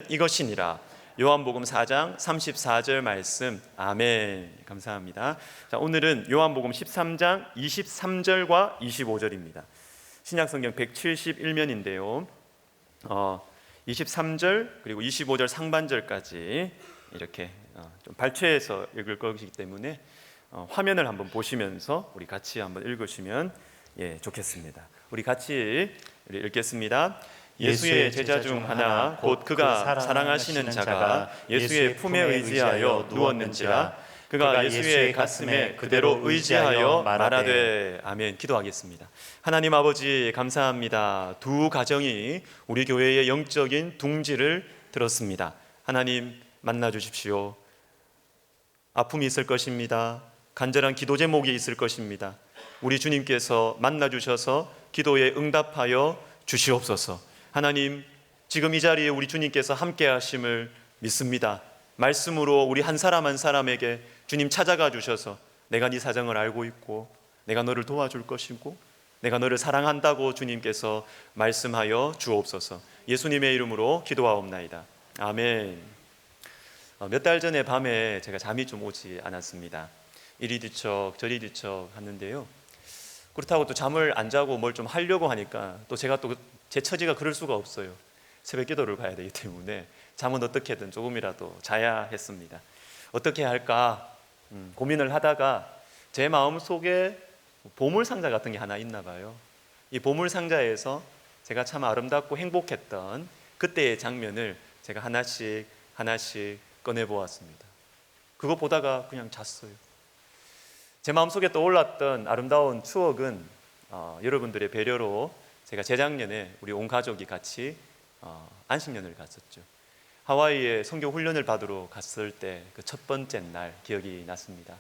이것이니라. 요한복음 4장 34절 말씀. 아멘. 감사합니다. 자, 오늘은 요한복음 13장 23절과 25절입니다. 신약성경 171면인데요 23절 그리고 25절 상반절까지 이렇게 좀 발췌해서 읽을 것이기 때문에 화면을 한번 보시면서 우리 같이 한번 읽으시면 좋겠습니다. 우리 같이 읽겠습니다. 예수의 제자 중 하나 곧 그가 사랑하시는 자가 예수의 품에 의지하여 누웠는지라. 그가 예수의 가슴에 그대로 의지하여 말하되. 아멘. 기도하겠습니다. 하나님 아버지, 감사합니다. 두 가정이 우리 교회의 영적인 둥지를 들었습니다. 하나님 만나 주십시오. 아픔이 있을 것입니다. 간절한 기도 제목이 있을 것입니다. 우리 주님께서 만나 주셔서 기도에 응답하여 주시옵소서. 하나님, 지금 이 자리에 우리 주님께서 함께 하심을 믿습니다. 말씀으로 우리 한 사람 한 사람에게 주님 찾아가 주셔서 내가 네 사정을 알고 있고 내가 너를 도와줄 것이고 내가 너를 사랑한다고 주님께서 말씀하여 주옵소서. 예수님의 이름으로 기도하옵나이다. 아멘. 몇 달 전에 밤에 제가 잠이 좀 오지 않았습니다. 이리 뒤척 저리 뒤척 하는데요, 그렇다고 또 잠을 안 자고 뭘 좀 하려고 하니까 또 제가 또 제 처지가 그럴 수가 없어요. 새벽 기도를 가야 되기 때문에 잠은 어떻게든 조금이라도 자야 했습니다. 어떻게 할까 고민을 하다가 제 마음속에 보물상자 같은 게 하나 있나 봐요. 이 보물상자에서 제가 참 아름답고 행복했던 그때의 장면을 제가 하나씩 꺼내보았습니다. 그거 보다가 그냥 잤어요. 제 마음속에 떠올랐던 아름다운 추억은 여러분들의 배려로 제가 재작년에 우리 온 가족이 같이 안식년을 갔었죠. 하와이에 선교 훈련을 받으러 갔을 때 그 첫 번째 날 기억이 났습니다.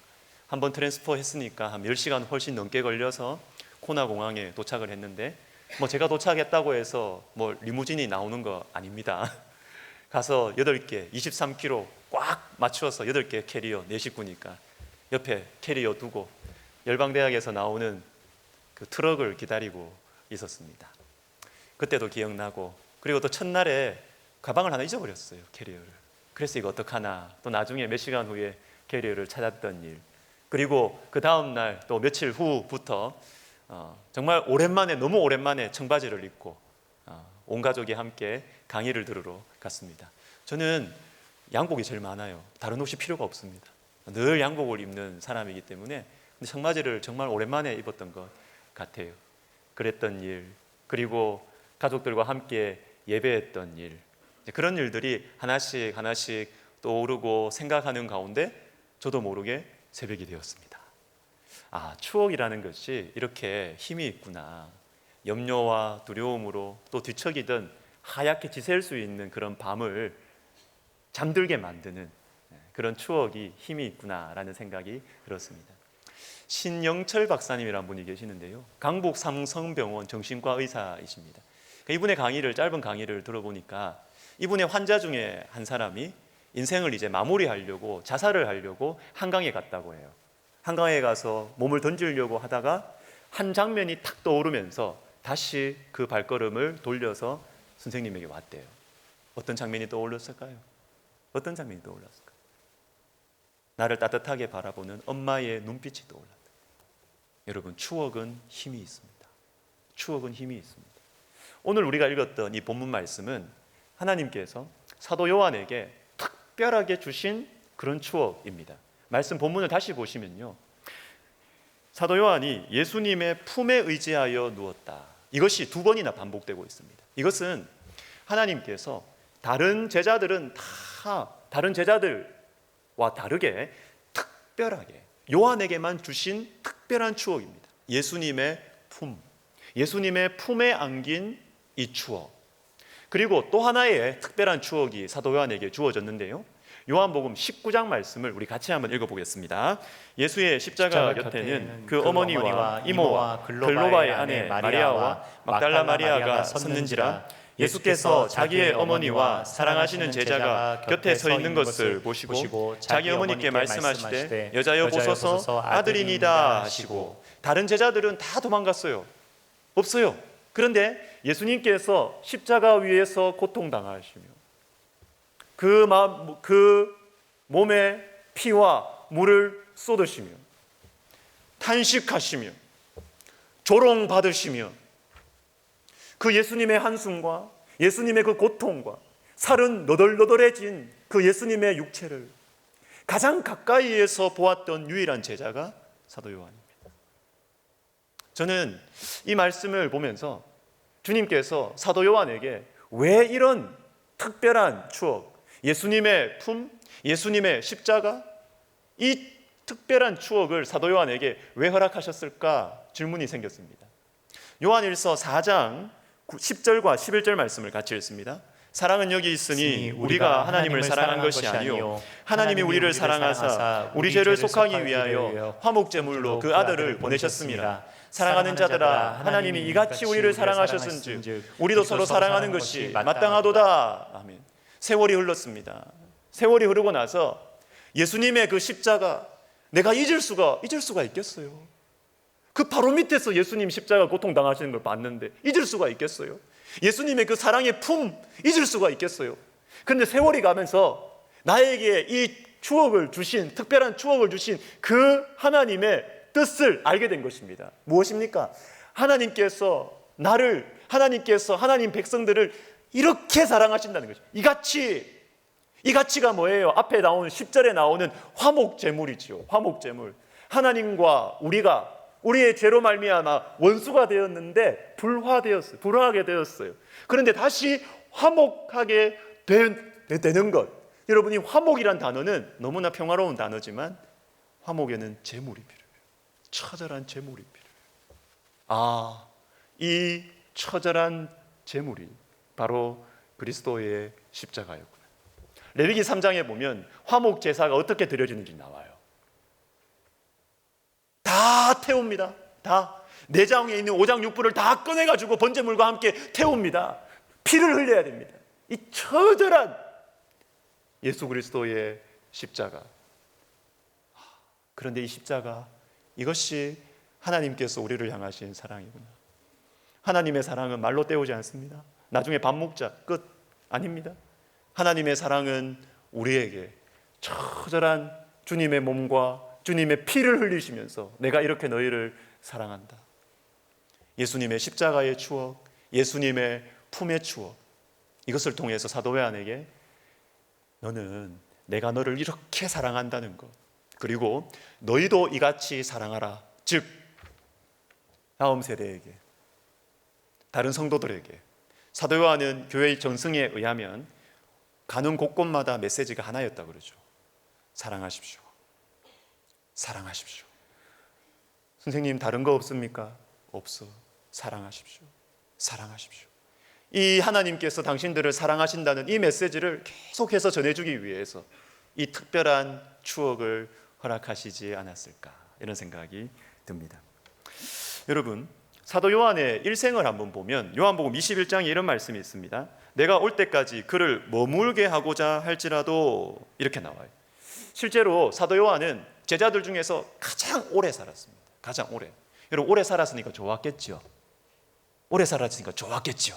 한번 트랜스퍼 했으니까 한 10시간 훨씬 넘게 걸려서 코나 공항에 도착을 했는데 제가 도착했다고 해서 리무진이 나오는 거 아닙니다. 가서 8개 23kg 꽉 맞추어서 8개 캐리어 4식구니까 옆에 캐리어 두고 열방대학에서 나오는 그 트럭을 기다리고 있었습니다. 그때도 기억나고, 그리고 또 첫날에 가방을 하나 잊어버렸어요, 캐리어를. 그래서 이거 어떡하나, 또 나중에 몇 시간 후에 캐리어를 찾았던 일, 그리고 그 다음날 또 며칠 후부터 정말 오랜만에, 너무 오랜만에 청바지를 입고 온 가족이 함께 강의를 들으러 갔습니다. 저는 양복이 제일 많아요. 다른 옷이 필요가 없습니다. 늘 양복을 입는 사람이기 때문에. 근데 청바지를 정말 오랜만에 입었던 것 같아요. 그랬던 일, 그리고 가족들과 함께 예배했던 일, 그런 일들이 하나씩 떠오르고 생각하는 가운데 저도 모르게 새벽이 되었습니다. 추억이라는 것이 이렇게 힘이 있구나. 염려와 두려움으로 또 뒤척이던 하얗게 지새울 수 있는 그런 밤을 잠들게 만드는 그런 추억이 힘이 있구나라는 생각이 들었습니다. 신영철 박사님이라는 분이 계시는데요, 강북 삼성병원 정신과 의사이십니다. 이분의 짧은 강의를 들어보니까 이분의 환자 중에 한 사람이 인생을 이제 마무리하려고, 자살을 하려고 한강에 갔다고 해요. 한강에 가서 몸을 던지려고 하다가 한 장면이 탁 떠오르면서 다시 그 발걸음을 돌려서 선생님에게 왔대요. 어떤 장면이 떠올랐을까요? 어떤 장면이 떠올랐을까요? 나를 따뜻하게 바라보는 엄마의 눈빛이 떠올랐다. 여러분, 추억은 힘이 있습니다. 추억은 힘이 있습니다. 오늘 우리가 읽었던 이 본문 말씀은 하나님께서 사도 요한에게 특별하게 주신 그런 추억입니다. 말씀 본문을 다시 보시면요, 사도 요한이 예수님의 품에 의지하여 누웠다, 이것이 2번이나 반복되고 있습니다. 이것은 하나님께서 다른 제자들은 다 다른 제자들과 다르게 특별하게 요한에게만 주신 특별한 추억입니다. 예수님의 품에 안긴 이 추억. 그리고 또 하나의 특별한 추억이 사도 요한에게 주어졌는데요, 요한복음 19장 말씀을 우리 같이 한번 읽어보겠습니다. 예수의 십자가 곁에는 그 어머니와 이모와 글로바의 아내 마리아와 막달라 마리아가 섰는지라. 예수께서 자기의 어머니와 사랑하시는 제자가 곁에 서 있는 것을 보시고 자기 어머니께 말씀하시되 여자여 보소서 아들이니다 하시고. 다른 제자들은 다 도망갔어요. 없어요. 그런데 예수님께서 십자가 위에서 고통당하시며 그 몸에 피와 물을 쏟으시며 탄식하시며 조롱받으시며 그 예수님의 한숨과 예수님의 그 고통과 살은 너덜너덜해진 그 예수님의 육체를 가장 가까이에서 보았던 유일한 제자가 사도 요한입니다. 저는 이 말씀을 보면서 주님께서 사도 요한에게 왜 이런 특별한 추억, 예수님의 품, 예수님의 십자가, 이 특별한 추억을 사도 요한에게 왜 허락하셨을까 질문이 생겼습니다. 요한일서 4장 10절과 11절 말씀을 같이 읽습니다. 사랑은 여기 있으니 우리가 하나님을 사랑한 것이 아니요 하나님이 우리를 사랑하사 우리 죄를 속하기 위하여 화목제물로 그 아들을 보내셨습니다. 사랑하는 자들아, 하나님이 이같이 우리를 사랑하셨은즉 우리도 서로 사랑하는 것이 마땅하도다. 아멘. 세월이 흘렀습니다. 세월이 흐르고 나서 예수님의 그 십자가 내가 잊을 수가 있겠어요? 그 바로 밑에서 예수님 십자가 고통당하시는 걸 봤는데 잊을 수가 있겠어요? 예수님의 그 사랑의 품 잊을 수가 있겠어요? 그런데 세월이 가면서 나에게 이 추억을 주신, 특별한 추억을 주신 그 하나님의 뜻을 알게 된 것입니다. 무엇입니까? 하나님께서 하나님 백성들을 이렇게 사랑하신다는 것입니다. 이 가치가 뭐예요? 앞에 나오는 10절에 나오는 화목제물이지요. 화목제물. 하나님과 우리의 죄로 말미암아 원수가 되었는데 불화하게 되었어요. 그런데 다시 화목하게 되는 것. 여러분이 화목이란 단어는 너무나 평화로운 단어지만 화목에는 제물이 필요해요. 처절한 제물이 필요해요. 이 처절한 제물이 바로 그리스도의 십자가였구나. 레위기 3장에 보면 화목 제사가 어떻게 드려지는지 나와요. 다 태웁니다. 다 내장에 있는 오장육부를 다 꺼내가지고 번제물과 함께 태웁니다. 피를 흘려야 됩니다. 이 처절한 예수 그리스도의 십자가. 그런데 이 십자가, 이것이 하나님께서 우리를 향하신 사랑이구나. 하나님의 사랑은 말로 때우지 않습니다. 나중에 밥 먹자 끝 아닙니다. 하나님의 사랑은 우리에게 처절한 주님의 몸과 주님의 피를 흘리시면서 내가 이렇게 너희를 사랑한다. 예수님의 십자가의 추억, 예수님의 품의 추억, 이것을 통해서 사도 요한에게 너는 내가 너를 이렇게 사랑한다는 것, 그리고 너희도 이같이 사랑하라. 즉 다음 세대에게, 다른 성도들에게. 사도 요한은 교회의 전승에 의하면 가는 곳곳마다 메시지가 하나였다고 그러죠. 사랑하십시오. 사랑하십시오. 선생님 다른 거 없습니까? 없어. 사랑하십시오. 사랑하십시오. 이 하나님께서 당신들을 사랑하신다는 이 메시지를 계속해서 전해주기 위해서 이 특별한 추억을 허락하시지 않았을까, 이런 생각이 듭니다. 여러분, 사도 요한의 일생을 한번 보면 요한복음 21장에 이런 말씀이 있습니다. 내가 올 때까지 그를 머물게 하고자 할지라도, 이렇게 나와요. 실제로 사도 요한은 제자들 중에서 가장 오래 살았습니다. 가장 오래. 여러분, 오래 살았으니까 좋았겠죠? 오래 살았으니까 좋았겠죠?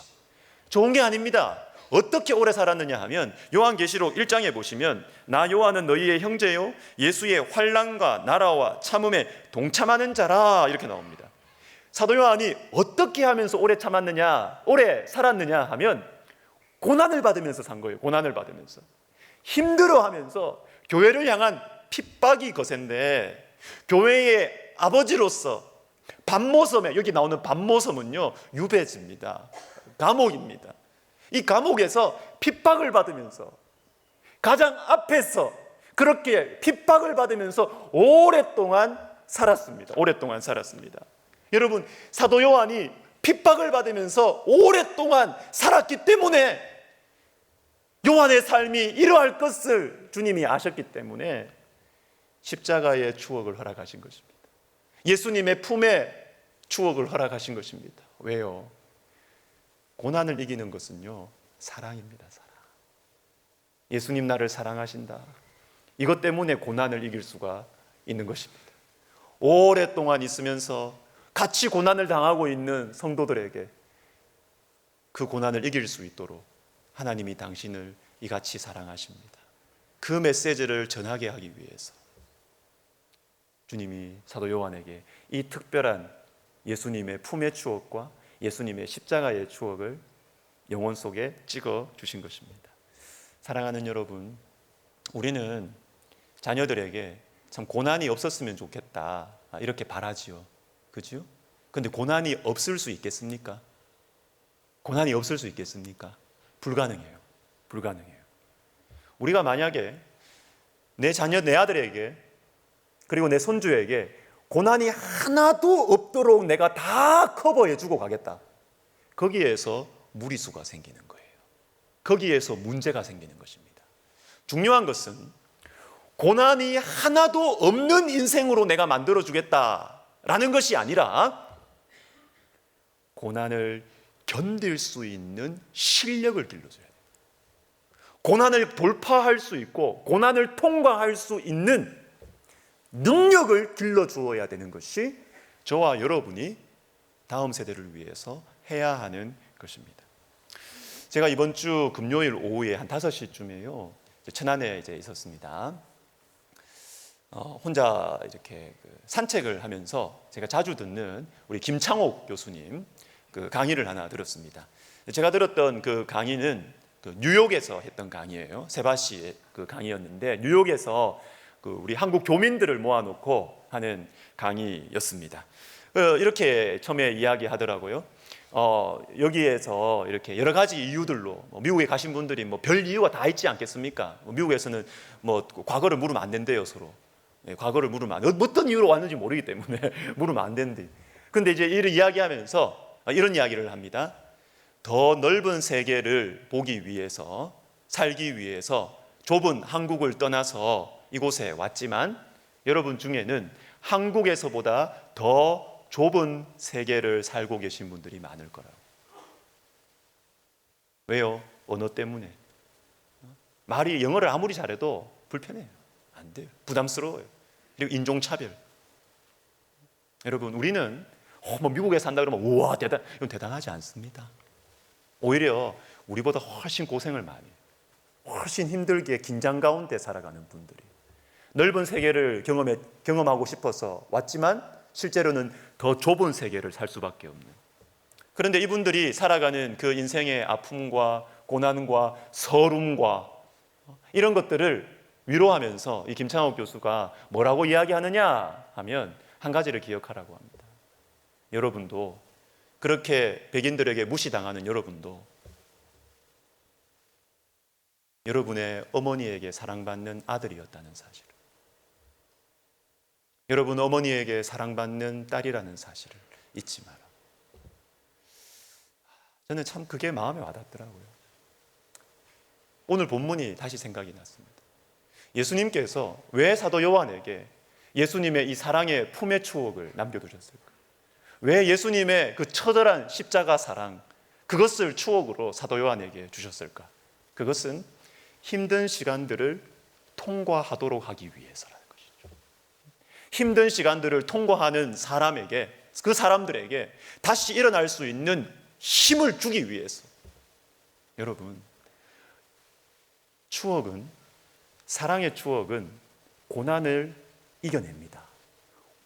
좋은 게 아닙니다. 어떻게 오래 살았느냐 하면 요한계시록 1장에 보시면 나 요한은 너희의 형제요 예수의 환난과 나라와 참음에 동참하는 자라, 이렇게 나옵니다. 사도 요한이 어떻게 하면서 오래 참았느냐, 오래 살았느냐 하면 고난을 받으면서 산 거예요. 고난을 받으면서, 힘들어하면서 교회를 향한 핍박이 거센데, 교회의 아버지로서 반모섬에, 여기 나오는 반모섬은요 유배지입니다. 감옥입니다. 이 감옥에서 핍박을 받으면서 가장 앞에서 그렇게 핍박을 받으면서 오랫동안 살았습니다. 오랫동안 살았습니다. 여러분, 사도 요한이 핍박을 받으면서 오랫동안 살았기 때문에 요한의 삶이 이러할 것을 주님이 아셨기 때문에 십자가의 추억을 허락하신 것입니다. 예수님의 품의 추억을 허락하신 것입니다. 왜요? 고난을 이기는 것은요 사랑입니다. 사랑. 예수님 나를 사랑하신다. 이것 때문에 고난을 이길 수가 있는 것입니다. 오랫동안 있으면서 같이 고난을 당하고 있는 성도들에게 그 고난을 이길 수 있도록 하나님이 당신을 이같이 사랑하십니다. 그 메시지를 전하게 하기 위해서 주님이 사도 요한에게 이 특별한 예수님의 품의 추억과 예수님의 십자가의 추억을 영혼 속에 찍어 주신 것입니다. 사랑하는 여러분, 우리는 자녀들에게 참 고난이 없었으면 좋겠다 이렇게 바라지요. 그죠? 근데 고난이 없을 수 있겠습니까? 고난이 없을 수 있겠습니까? 불가능해요. 불가능해요. 우리가 만약에 내 자녀, 내 아들에게 그리고 내 손주에게 고난이 하나도 없도록 내가 다 커버해 주고 가겠다. 거기에서 무리수가 생기는 거예요. 거기에서 문제가 생기는 것입니다. 중요한 것은 고난이 하나도 없는 인생으로 내가 만들어 주겠다라는 것이 아니라 고난을 견딜 수 있는 실력을 길러줘야 돼요. 고난을 돌파할 수 있고 고난을 통과할 수 있는 능력을 길러주어야 되는 것이 저와 여러분이 다음 세대를 위해서 해야 하는 것입니다. 제가 이번 주 금요일 오후에 한 5시쯤에요 천안에 있었습니다. 혼자 이렇게 산책을 하면서 제가 자주 듣는 우리 김창옥 교수님 그 강의를 하나 들었습니다. 제가 들었던 그 강의는 뉴욕에서 했던 강의예요. 세바시의 그 강의였는데 뉴욕에서 우리 한국 교민들을 모아놓고 하는 강의였습니다. 이렇게 처음에 이야기하더라고요. 여기에서 이렇게 여러 가지 이유들로 미국에 가신 분들이 별 이유가 다 있지 않겠습니까? 미국에서는 과거를 물으면 안 된대요, 서로. 과거를 물으면 안 돼. 어떤 이유로 왔는지 모르기 때문에 물으면 안 된대. 근데 이제 이를 이야기하면서 이런 이야기를 합니다. 더 넓은 세계를 보기 위해서, 살기 위해서 좁은 한국을 떠나서 이곳에 왔지만 여러분 중에는 한국에서보다 더 좁은 세계를 살고 계신 분들이 많을 거라고. 왜요? 언어 때문에. 말이 영어를 아무리 잘해도 불편해요. 안 돼요. 부담스러워요. 그리고 인종차별. 여러분, 우리는 미국에 산다 그러면 우와 이건 대단하지 않습니다. 오히려 우리보다 훨씬 고생을 많이 해요. 훨씬 힘들게 긴장 가운데 살아가는 분들이 넓은 세계를 경험하고 싶어서 왔지만 실제로는 더 좁은 세계를 살 수밖에 없는. 그런데 이분들이 살아가는 그 인생의 아픔과 고난과 서름과 이런 것들을 위로하면서 이 김창옥 교수가 뭐라고 이야기하느냐 하면 한 가지를 기억하라고 합니다. 여러분도 그렇게 백인들에게 무시당하는 여러분도 여러분의 어머니에게 사랑받는 아들이었다는 사실, 여러분 어머니에게 사랑받는 딸이라는 사실을 잊지 마라. 저는 참 그게 마음에 와닿더라고요. 오늘 본문이 다시 생각이 났습니다. 예수님께서 왜 사도 요한에게 예수님의 이 사랑의 품의 추억을 남겨두셨을까? 왜 예수님의 그 처절한 십자가 사랑, 그것을 추억으로 사도 요한에게 주셨을까? 그것은 힘든 시간들을 통과하도록 하기 위해서라는 것이죠. 힘든 시간들을 통과하는 사람에게, 그 사람들에게 다시 일어날 수 있는 힘을 주기 위해서. 여러분, 추억은, 사랑의 추억은 고난을 이겨냅니다.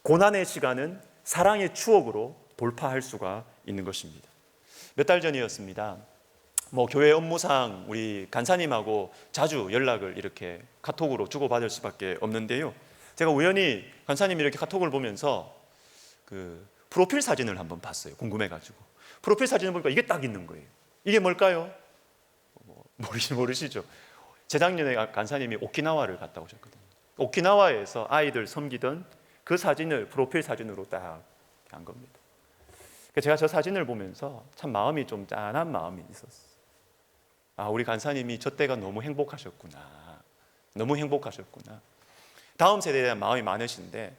고난의 시간은 사랑의 추억으로 돌파할 수가 있는 것입니다. 몇 달 전이었습니다. 교회 업무상 우리 간사님하고 자주 연락을 이렇게 카톡으로 주고받을 수밖에 없는데요. 제가 우연히 간사님이 이렇게 카톡을 보면서 그 프로필 사진을 한번 봤어요. 궁금해가지고. 프로필 사진을 보니까 이게 딱 있는 거예요. 이게 뭘까요? 모르시죠? 재작년에 간사님이 오키나와를 갔다 오셨거든요. 오키나와에서 아이들 섬기던 그 사진을 프로필 사진으로 딱 한 겁니다. 제가 저 사진을 보면서 참 마음이 좀 짠한 마음이 있었어요. 우리 간사님이 저 때가 너무 행복하셨구나. 너무 행복하셨구나. 다음 세대에 대한 마음이 많으신데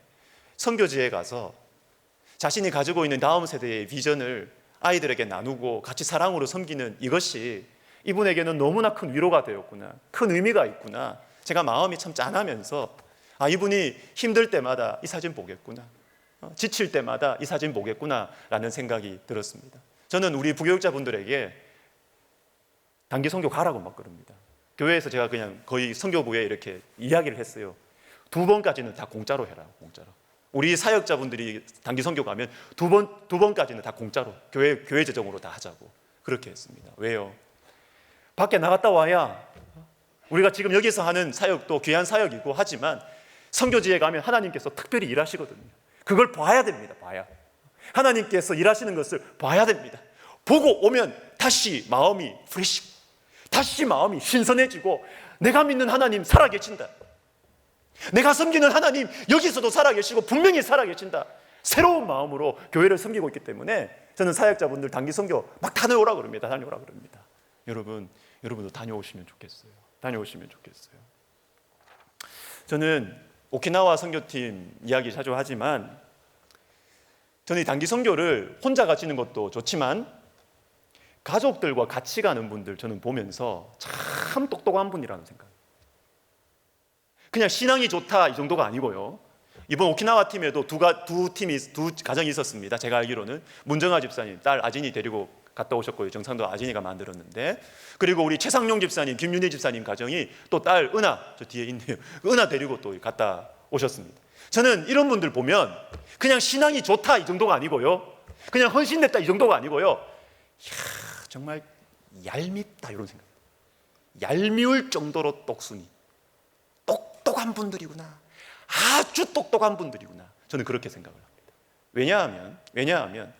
선교지에 가서 자신이 가지고 있는 다음 세대의 비전을 아이들에게 나누고 같이 사랑으로 섬기는 이것이 이분에게는 너무나 큰 위로가 되었구나. 큰 의미가 있구나. 제가 마음이 참 짠하면서 이분이 힘들 때마다 이 사진 보겠구나. 지칠 때마다 이 사진 보겠구나 라는 생각이 들었습니다. 저는 우리 부교육자분들에게 단기 선교 가라고 막 그럽니다. 교회에서 제가 그냥 거의 선교부에 이렇게 이야기를 했어요. 2번까지는 다 공짜로 해라, 공짜로. 우리 사역자분들이 단기 선교 가면 두 번까지는 다 공짜로 교회 재정으로 다 하자고 그렇게 했습니다. 왜요? 밖에 나갔다 와야 우리가 지금 여기서 하는 사역도 귀한 사역이고 하지만 선교지에 가면 하나님께서 특별히 일하시거든요. 그걸 봐야 됩니다. 봐야. 하나님께서 일하시는 것을 봐야 됩니다. 보고 오면 다시 마음이 프레시, 다시 마음이 신선해지고 내가 믿는 하나님 살아계신다. 내가 섬기는 하나님 여기서도 살아계시고 분명히 살아계신다. 새로운 마음으로 교회를 섬기고 있기 때문에 저는 사역자분들 단기 선교 막 다녀오라 그럽니다. 다녀오라 그럽니다. 여러분도 다녀오시면 좋겠어요. 다녀오시면 좋겠어요. 저는 오키나와 선교팀 이야기 자주 하지만 저는 이 단기 선교를 혼자 가시는 것도 좋지만 가족들과 같이 가는 분들 저는 보면서 참 똑똑한 분이라는 생각. 그냥 신앙이 좋다 이 정도가 아니고요. 이번 오키나와 팀에도 두 가정이 있었습니다. 제가 알기로는 문정아 집사님 딸 아진이 데리고 갔다 오셨고요. 정상도 아진이가 만들었는데, 그리고 우리 최상용 집사님, 김윤희 집사님 가정이 또 딸 은하, 저 뒤에 있네요. 은하 데리고 또 갔다 오셨습니다. 저는 이런 분들 보면 그냥 신앙이 좋다 이 정도가 아니고요, 그냥 헌신됐다 이 정도가 아니고요, 이야, 정말 얄밉다 이런 생각. 얄미울 정도로 똑순이, 똑똑한 분들이구나, 아주 똑똑한 분들이구나, 저는 그렇게 생각을 합니다. 왜냐하면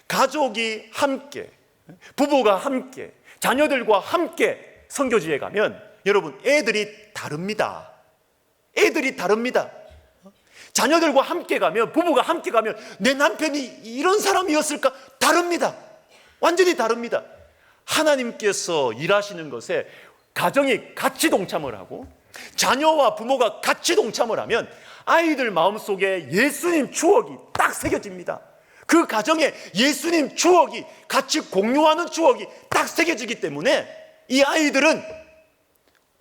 가족이 함께, 부부가 함께, 자녀들과 함께 선교지에 가면 여러분 애들이 다릅니다. 애들이 다릅니다. 자녀들과 함께 가면, 부부가 함께 가면 내 남편이 이런 사람이었을까? 다릅니다. 완전히 다릅니다. 하나님께서 일하시는 것에 가정이 같이 동참을 하고 자녀와 부모가 같이 동참을 하면 아이들 마음속에 예수님 추억이 딱 새겨집니다. 그 가정에 예수님 추억이, 같이 공유하는 추억이 딱 새겨지기 때문에 이 아이들은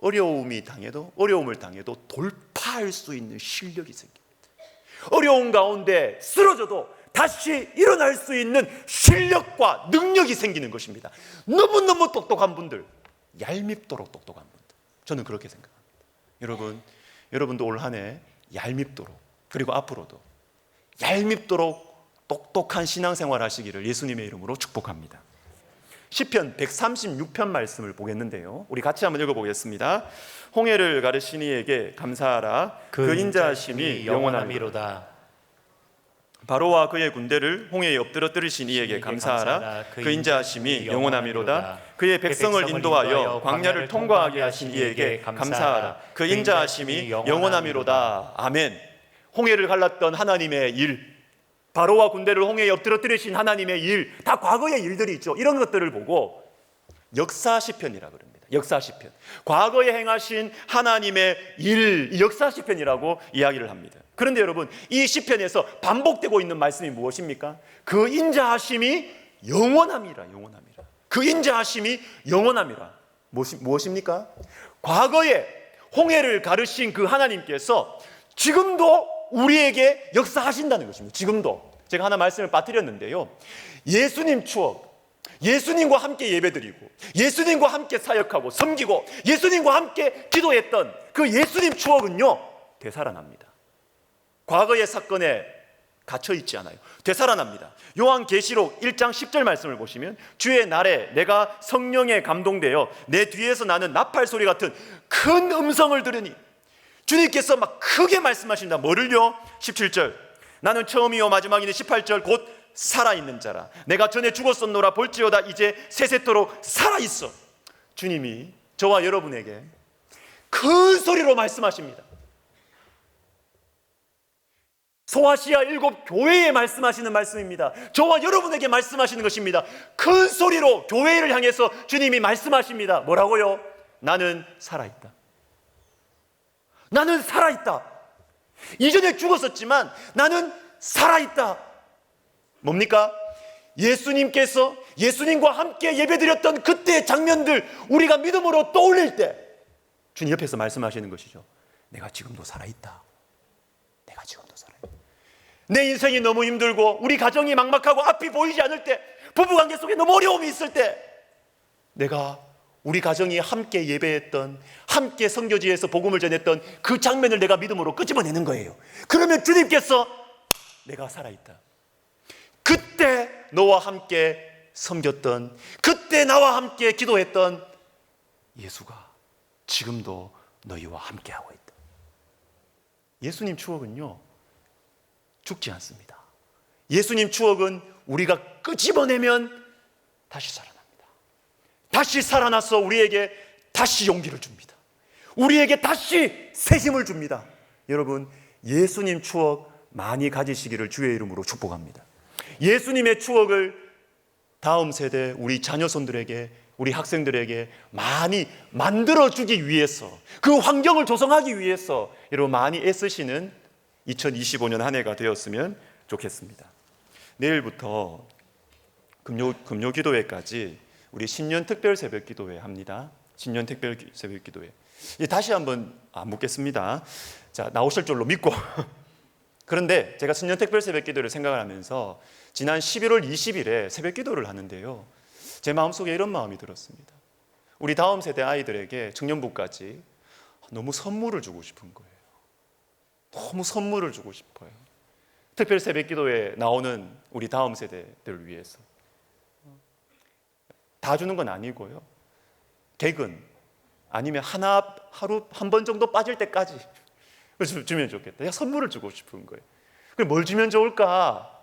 어려움을 당해도 돌파할 수 있는 실력이 생깁니다. 어려운 가운데 쓰러져도 다시 일어날 수 있는 실력과 능력이 생기는 것입니다. 너무너무 똑똑한 분들, 얄밉도록 똑똑한 분들, 저는 그렇게 생각합니다. 여러분도 올 한 해 얄밉도록, 그리고 앞으로도 얄밉도록 똑똑한 신앙생활 하시기를 예수님의 이름으로 축복합니다. 시편 136편 말씀을 보겠는데요, 우리 같이 한번 읽어보겠습니다. 홍해를 가르신 이에게 감사하라. 그 인자하심이 영원함이로다. 바로와 그의 군대를 홍해에 엎드러뜨리신 이에게 감사하라. 그 인자하심이 영원함이로다. 그의 백성을 인도하여 광야를 통과하게 하신 이에게 감사하라. 그 인자하심이 영원함이로다. 아멘. 홍해를 갈랐던 하나님의 일, 바로와 군대를 홍해에 엎드러뜨리신 하나님의 일, 다 과거의 일들이 있죠. 이런 것들을 보고 역사 시편이라고 그럽니다. 역사 시편, 과거에 행하신 하나님의 일, 역사 시편이라고 이야기를 합니다. 그런데 여러분, 이 시편에서 반복되고 있는 말씀이 무엇입니까? 그 인자하심이 영원함이라. 그 인자하심이 영원함이라. 무엇입니까? 과거에 홍해를 가르신 그 하나님께서 지금도 우리에게 역사하신다는 것입니다. 지금도. 제가 하나 말씀을 빠뜨렸는데요, 예수님 추억, 예수님과 함께 예배드리고 예수님과 함께 사역하고 섬기고 예수님과 함께 기도했던 그 예수님 추억은요, 되살아납니다. 과거의 사건에 갇혀있지 않아요. 되살아납니다. 요한계시록 1장 10절 말씀을 보시면, 주의 날에 내가 성령에 감동되어 내 뒤에서 나는 나팔 소리 같은 큰 음성을 들으니, 주님께서 막 크게 말씀하신다. 뭐를요? 17절, 나는 처음이요 마지막이니 18절, 곧 살아있는 자라. 내가 전에 죽었었노라 볼지어다 이제 세세토록 살아있어. 주님이 저와 여러분에게 큰 소리로 말씀하십니다. 소아시아 7 교회에 말씀하시는 말씀입니다. 저와 여러분에게 말씀하시는 것입니다. 큰 소리로 교회를 향해서 주님이 말씀하십니다. 뭐라고요? 나는 살아있다. 나는 살아있다. 이전에 죽었었지만 나는 살아있다. 뭡니까? 예수님께서 예수님과 함께 예배드렸던 그때의 장면들 우리가 믿음으로 떠올릴 때 주님 옆에서 말씀하시는 것이죠. 내가 지금도 살아있다. 내가 지금도 살아있다. 내 인생이 너무 힘들고 우리 가정이 막막하고 앞이 보이지 않을 때, 부부관계 속에 너무 어려움이 있을 때 내가 우리 가정이 함께 예배했던, 함께 선교지에서 복음을 전했던 그 장면을 내가 믿음으로 끄집어내는 거예요. 그러면 주님께서 내가 살아있다, 그때 너와 함께 섬겼던, 그때 나와 함께 기도했던 예수가 지금도 너희와 함께하고 있다. 예수님 추억은요, 죽지 않습니다. 예수님 추억은 우리가 끄집어내면 다시 살아납니다. 다시 살아나서 우리에게 다시 용기를 줍니다. 우리에게 다시 새 힘을 줍니다. 여러분, 예수님 추억 많이 가지시기를 주의 이름으로 축복합니다. 예수님의 추억을 다음 세대 우리 자녀손들에게, 우리 학생들에게 많이 만들어주기 위해서, 그 환경을 조성하기 위해서 여러분 많이 애쓰시는 2025년 한 해가 되었으면 좋겠습니다. 내일부터 금요 기도회까지 우리 신년 특별 새벽 기도회 합니다. 신년 특별 새벽 기도회. 다시 한번 안 묻겠습니다. 자, 나오실 줄로 믿고. 그런데 제가 신년 특별 새벽 기도를 생각을 하면서 지난 11월 20일에 새벽 기도를 하는데요, 제 마음속에 이런 마음이 들었습니다. 우리 다음 세대 아이들에게 청년부까지 너무 선물을 주고 싶은 거예요. 너무 선물을 주고 싶어요. 특별 새벽 기도에 나오는 우리 다음 세대들을 위해서. 다 주는 건 아니고요, 객은 아니면 하루 한 번 정도 빠질 때까지 주면 좋겠다. 야, 선물을 주고 싶은 거예요. 그럼 뭘 주면 좋을까?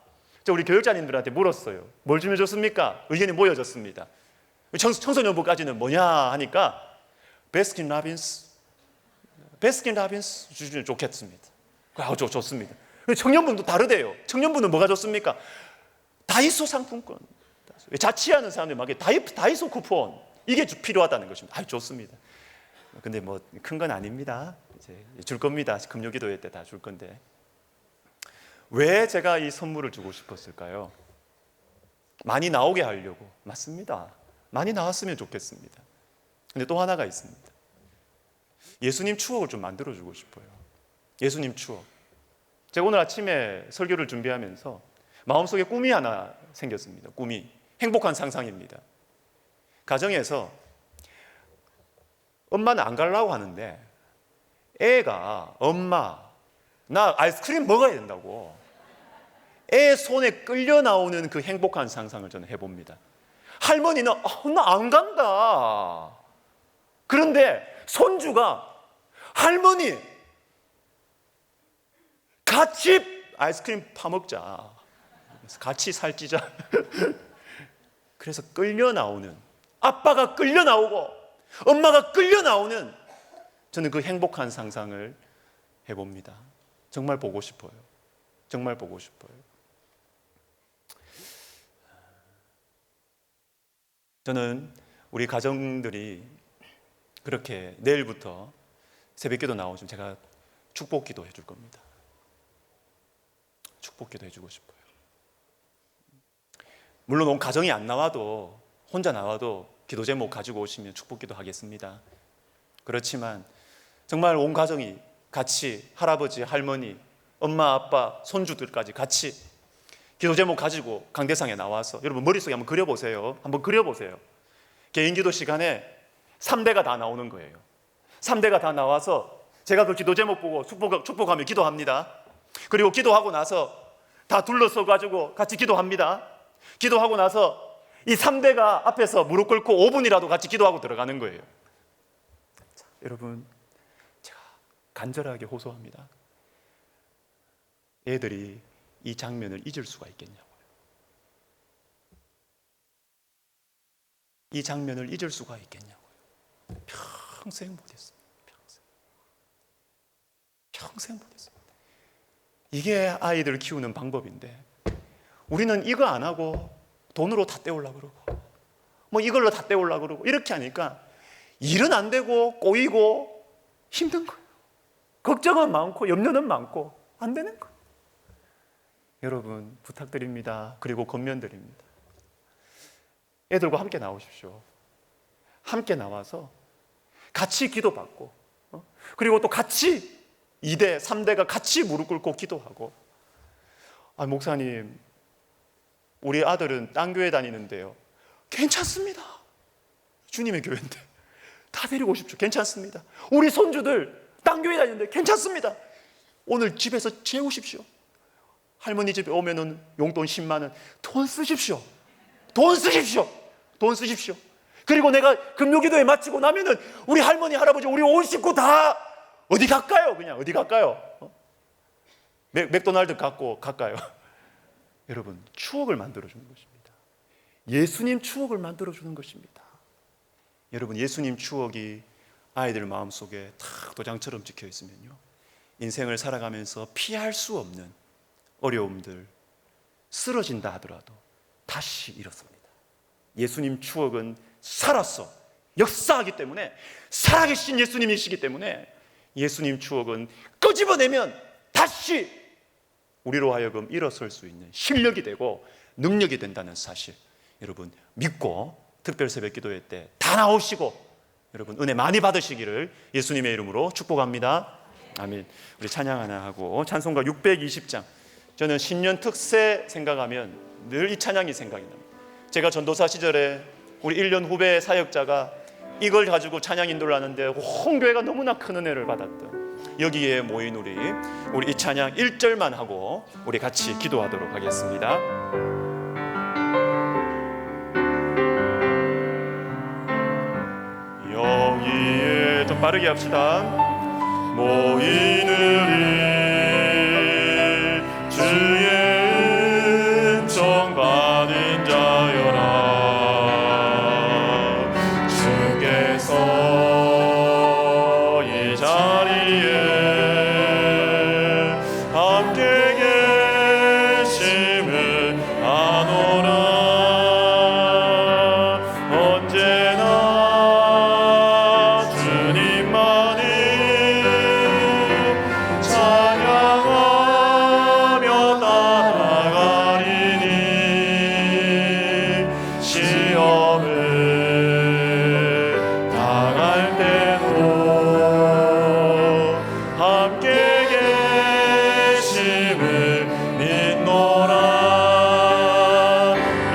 우리 교육자님들한테 물었어요. 뭘 주면 좋습니까? 의견이 모여졌습니다. 청소년부까지는 뭐냐 하니까 베스킨 라빈스 주시면 좋겠습니다. 좋습니다. 청년분도 다르대요. 청년분은 뭐가 좋습니까? 다이소 상품권, 자취하는 사람들 막 다이소 쿠폰, 이게 필요하다는 것입니다. 좋습니다. 근데 뭐 큰 건 아닙니다. 이제 줄 겁니다. 금요 기도회 때 다 줄 건데. 왜 제가 이 선물을 주고 싶었을까요? 많이 나오게 하려고. 맞습니다. 많이 나왔으면 좋겠습니다. 근데 또 하나가 있습니다. 예수님 추억을 좀 만들어주고 싶어요. 예수님 추억. 제가 오늘 아침에 설교를 준비하면서 마음속에 꿈이 하나 생겼습니다. 꿈이 행복한 상상입니다. 가정에서 엄마는 안 가려고 하는데 애가 엄마, 나 아이스크림 먹어야 된다고 애 손에 끌려 나오는 그 행복한 상상을 저는 해봅니다. 할머니는 나 안 간다. 그런데 손주가 할머니 같이 아이스크림 파먹자, 같이 살찌자. 그래서 끌려 나오는, 아빠가 끌려 나오고 엄마가 끌려 나오는, 저는 그 행복한 상상을 해봅니다. 정말 보고 싶어요. 정말 보고 싶어요. 저는 우리 가정들이 그렇게 내일부터 새벽기도 나오시면 제가 축복기도 해줄 겁니다. 축복기도 해주고 싶어요. 물론 온 가정이 안 나와도, 혼자 나와도 기도 제목 가지고 오시면 축복기도 하겠습니다. 그렇지만 정말 온 가정이 같이, 할아버지, 할머니, 엄마, 아빠, 손주들까지 같이 기도 제목 가지고 강대상에 나와서, 여러분 머릿속에 한번 그려보세요. 한번 그려보세요. 개인 기도 시간에 3대가 다 나오는 거예요. 3대가 다 나와서 제가 그 기도 제목 보고 축복하며 기도합니다. 그리고 기도하고 나서 다 둘러서 가지고 같이 기도합니다. 기도하고 나서 이 3대가 앞에서 무릎 꿇고 5분이라도 같이 기도하고 들어가는 거예요. 자, 여러분, 제가 간절하게 호소합니다. 애들이 이 장면을 잊을 수가 있겠냐고요. 이 장면을 잊을 수가 있겠냐고요. 평생 못했습니다. 평생 못했습니다. 이게 아이들을 키우는 방법인데, 우리는 이거 안 하고 돈으로 다 때우려고 그러고 뭐 이걸로 다 때우려고 그러고 이렇게 하니까 일은 안 되고 꼬이고 힘든 거예요. 걱정은 많고 염려는 많고 안 되는 거예요. 여러분 부탁드립니다. 그리고 권면드립니다. 애들과 함께 나오십시오. 함께 나와서 같이 기도받고, 그리고 또 같이 2대, 3대가 같이 무릎 꿇고 기도하고, 목사님 우리 아들은 딴 교회 다니는데요, 괜찮습니다. 주님의 교회인데 다 데리고 오십시오. 괜찮습니다. 우리 손주들 땅교회 다니는데 괜찮습니다. 오늘 집에서 재우십시오. 할머니 집에 오면은 용돈 10만 원 돈 쓰십시오. 돈 쓰십시오. 돈 쓰십시오. 그리고 내가 금요기도에 마치고 나면은 우리 할머니 할아버지 우리 온 식구 다 어디 갈까요? 그냥 어디 갈까요? 맥도날드 갖고 갈까요? 여러분, 추억을 만들어주는 것입니다. 예수님 추억을 만들어주는 것입니다. 여러분, 예수님 추억이 아이들 마음속에 탁 도장처럼 찍혀 있으면요, 인생을 살아가면서 피할 수 없는 어려움들, 쓰러진다 하더라도 다시 일어섭니다. 예수님 추억은 살아서 역사하기 때문에, 살아계신 예수님이시기 때문에 예수님 추억은 끄집어내면 다시 우리로 하여금 일어설 수 있는 실력이 되고 능력이 된다는 사실, 여러분 믿고 특별 새벽 기도회 때 다 나오시고 여러분 은혜 많이 받으시기를 예수님의 이름으로 축복합니다. 아멘. 우리 찬양 하나 하고 찬송가 620장. 저는 신년 특세 생각하면 늘 이 찬양이 생각이 납니다. 제가 전도사 시절에 우리 1년 후배 사역자가 이걸 가지고 찬양 인도를 하는데 온 교회가 너무나 큰 은혜를 받았던, 여기에 모인 우리 이 찬양 1절만 하고 우리 같이 기도하도록 하겠습니다. 여기에 좀 빠르게 합시다. 모이는 이 주의 은총 받은 자여라. 주께서 이 자리에 함께 계심을 아노라. 언제나 주님만을 찬양하며 따라가리니 시험을 당할 때도 함께 계심을 믿노라.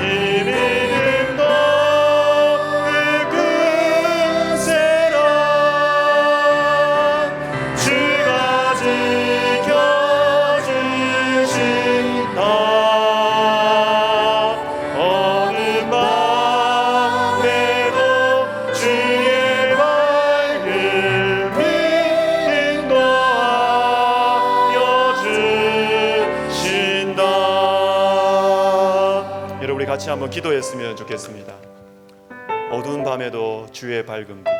이 믿음도 그 근세라. 주가 지켜주신다. 어느 밤에도 주의 밝은 빛 인도하여 주신다. 여러분, 우리 같이 한번 기도했으면 좋겠습니다. 어두운 밤에도 주의 밝은 빛.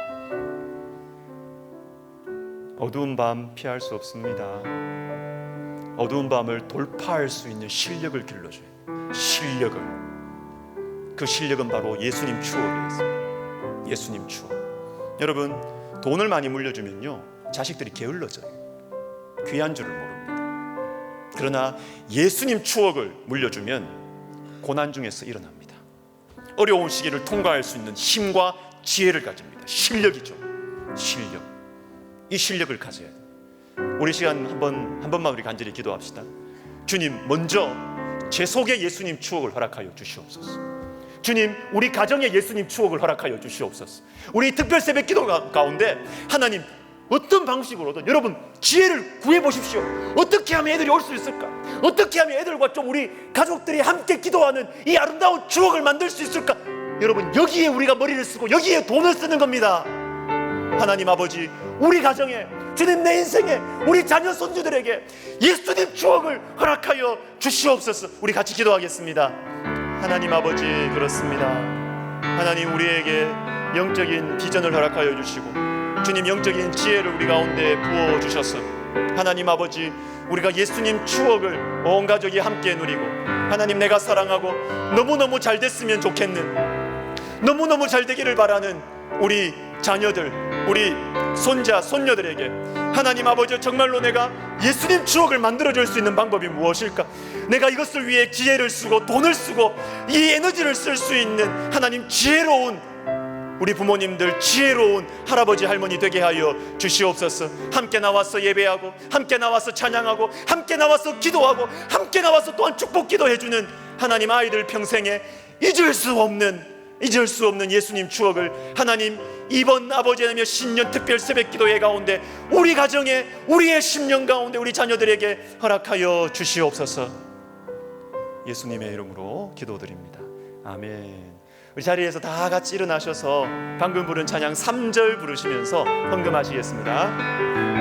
어두운 밤 피할 수 없습니다. 어두운 밤을 돌파할 수 있는 실력을 길러줘요. 실력을. 그 실력은 바로 예수님 추억에 있습니다. 예수님 추억. 여러분, 돈을 많이 물려주면요, 자식들이 게을러져요. 귀한 줄을 모릅니다. 그러나 예수님 추억을 물려주면 고난 중에서 일어납니다. 어려운 시기를 통과할 수 있는 힘과 지혜를 가집니다. 실력이죠. 실력. 이 실력을 가져야 돼요. 우리 시간 한 번만 우리 간절히 기도합시다. 주님, 먼저 제 속에 예수님 추억을 허락하여 주시옵소서. 주님, 우리 가정에 예수님 추억을 허락하여 주시옵소서. 우리 특별 새벽 기도 가운데 하나님 어떤 방식으로든 여러분 지혜를 구해보십시오. 어떻게 하면 애들이 올 수 있을까? 어떻게 하면 애들과 좀 우리 가족들이 함께 기도하는 이 아름다운 추억을 만들 수 있을까? 여러분, 여기에 우리가 머리를 쓰고 여기에 돈을 쓰는 겁니다. 하나님 아버지, 우리 가정에, 주님 내 인생에, 우리 자녀 손주들에게 예수님 추억을 허락하여 주시옵소서. 우리 같이 기도하겠습니다. 하나님 아버지, 그렇습니다. 하나님, 우리에게 영적인 비전을 허락하여 주시고 주님 영적인 지혜를 우리 가운데 부어주셔서 하나님 아버지, 우리가 예수님 추억을 온 가족이 함께 누리고 하나님, 내가 사랑하고 너무너무 잘 됐으면 좋겠는, 너무너무 잘 되기를 바라는 우리 자녀들, 우리 손자, 손녀들에게 하나님 아버지, 정말로 내가 예수님 추억을 만들어줄 수 있는 방법이 무엇일까? 내가 이것을 위해 기회를 쓰고 돈을 쓰고 이 에너지를 쓸 수 있는 하나님 지혜로운 우리 부모님들, 지혜로운 할아버지 할머니 되게 하여 주시옵소서. 함께 나와서 예배하고 함께 나와서 찬양하고 함께 나와서 기도하고 함께 나와서 또한 축복 기도해주는 하나님 아이들 평생에 잊을 수 없는 잊을 수 없는 예수님 추억을 하나님 이번 아버지 하나님의 신년 특별 새벽 기도회 가운데 우리 가정에 우리의 10년 가운데 우리 자녀들에게 허락하여 주시옵소서. 예수님의 이름으로 기도드립니다. 아멘. 우리 자리에서 다 같이 일어나셔서 방금 부른 찬양 3절 부르시면서 헌금하시겠습니다.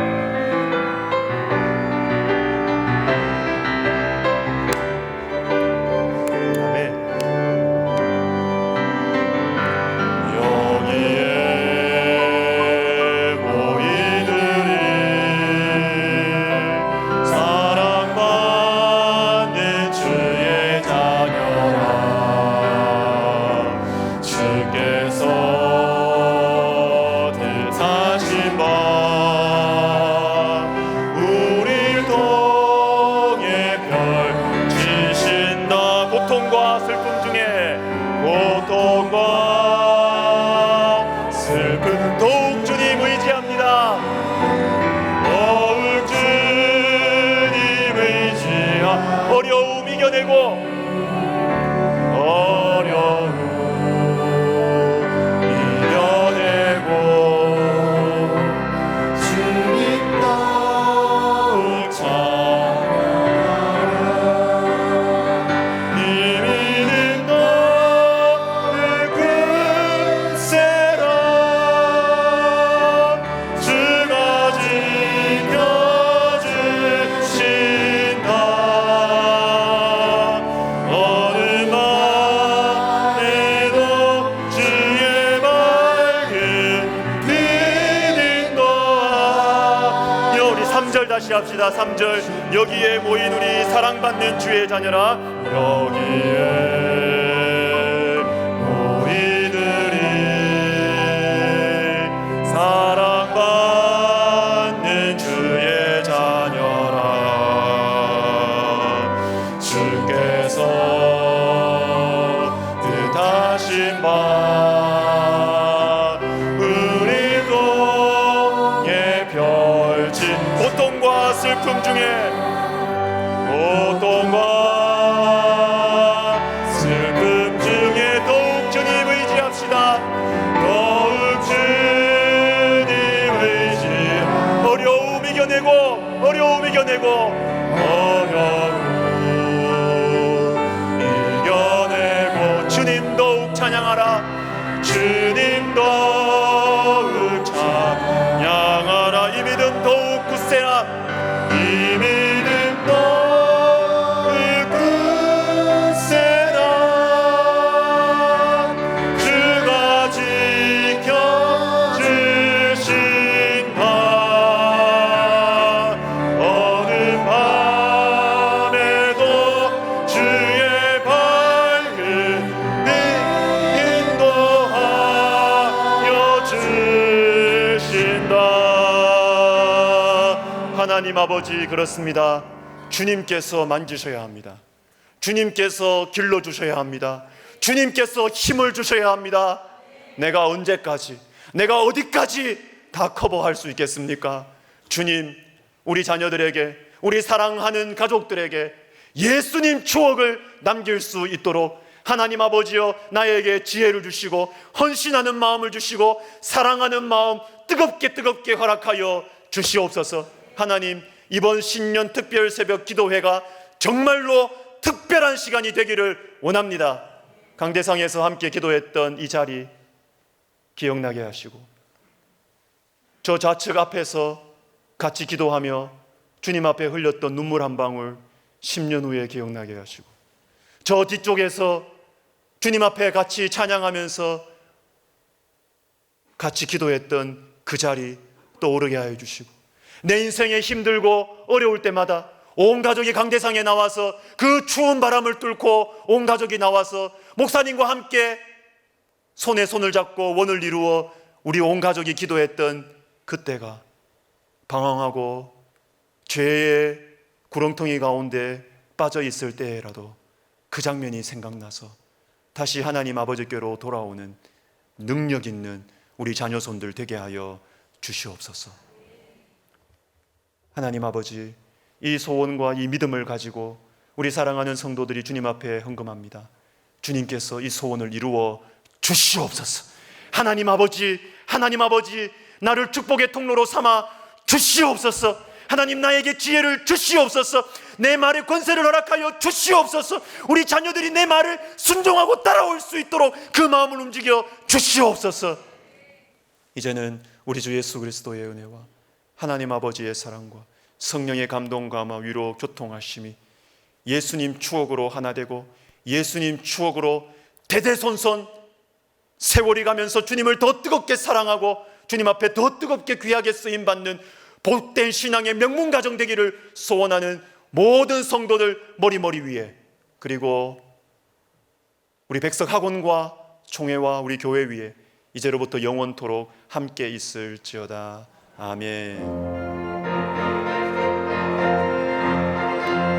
다시 합시다. 3절 여기에 모인 우리 사랑받는 주의 자녀라. 여기에 모이들이 사랑받는 주의 자녀라. 주께서 뜻하신 바 우리 동에 펼친 고통과 슬픔 중에 더욱 주님 의지합시다. 더욱 주님 의지. 어려움 이겨내고 주님 더욱 찬양하라. 주님 더욱 찬양하라. 이 믿음 더욱 굳세라. 이 믿음 더욱 굳세라. 주가 지켜주신다. 어느 밤에도 주의 밝은 빛 인도하여 주신다. 하나님 아버지, 그렇습니다. 주님께서 만지셔야 합니다. 주님께서 길러주셔야 합니다. 주님께서 힘을 주셔야 합니다. 내가 언제까지, 내가 어디까지 다 커버할 수 있겠습니까? 주님, 우리 자녀들에게, 우리 사랑하는 가족들에게 예수님 추억을 남길 수 있도록 하나님 아버지여 나에게 지혜를 주시고 헌신하는 마음을 주시고 사랑하는 마음 뜨겁게 허락하여 주시옵소서. 하나님, 이번 신년 특별 새벽 기도회가 정말로 특별한 시간이 되기를 원합니다. 강대상에서 함께 기도했던 이 자리 기억나게 하시고, 저 좌측 앞에서 같이 기도하며 주님 앞에 흘렸던 눈물 한 방울 10년 후에 기억나게 하시고, 저 뒤쪽에서 주님 앞에 같이 찬양하면서 같이 기도했던 그 자리 떠오르게 하여 주시고, 내 인생에 힘들고 어려울 때마다 온 가족이 강대상에 나와서 그 추운 바람을 뚫고 온 가족이 나와서 목사님과 함께 손에 손을 잡고 원을 이루어 우리 온 가족이 기도했던 그때가 방황하고 죄의 구렁텅이 가운데 빠져 있을 때라도 그 장면이 생각나서 다시 하나님 아버지께로 돌아오는 능력 있는 우리 자녀손들 되게 하여 주시옵소서. 하나님 아버지, 이 소원과 이 믿음을 가지고 우리 사랑하는 성도들이 주님 앞에 헌금합니다. 주님께서 이 소원을 이루어 주시옵소서. 하나님 아버지, 하나님 아버지, 나를 축복의 통로로 삼아 주시옵소서. 하나님, 나에게 지혜를 주시옵소서. 내 말에 권세를 허락하여 주시옵소서. 우리 자녀들이 내 말을 순종하고 따라올 수 있도록 그 마음을 움직여 주시옵소서. 이제는 우리 주 예수 그리스도의 은혜와 하나님 아버지의 사랑과 성령의 감동과 아마 위로 교통하심이 예수님 추억으로 하나 되고 예수님 추억으로 대대손손 세월이 가면서 주님을 더 뜨겁게 사랑하고 주님 앞에 더 뜨겁게 귀하게 쓰임받는 복된 신앙의 명문가정 되기를 소원하는 모든 성도들 머리 위에, 그리고 우리 백석학원과 총회와 우리 교회 위에 이제로부터 영원토록 함께 있을지어다. 아멘.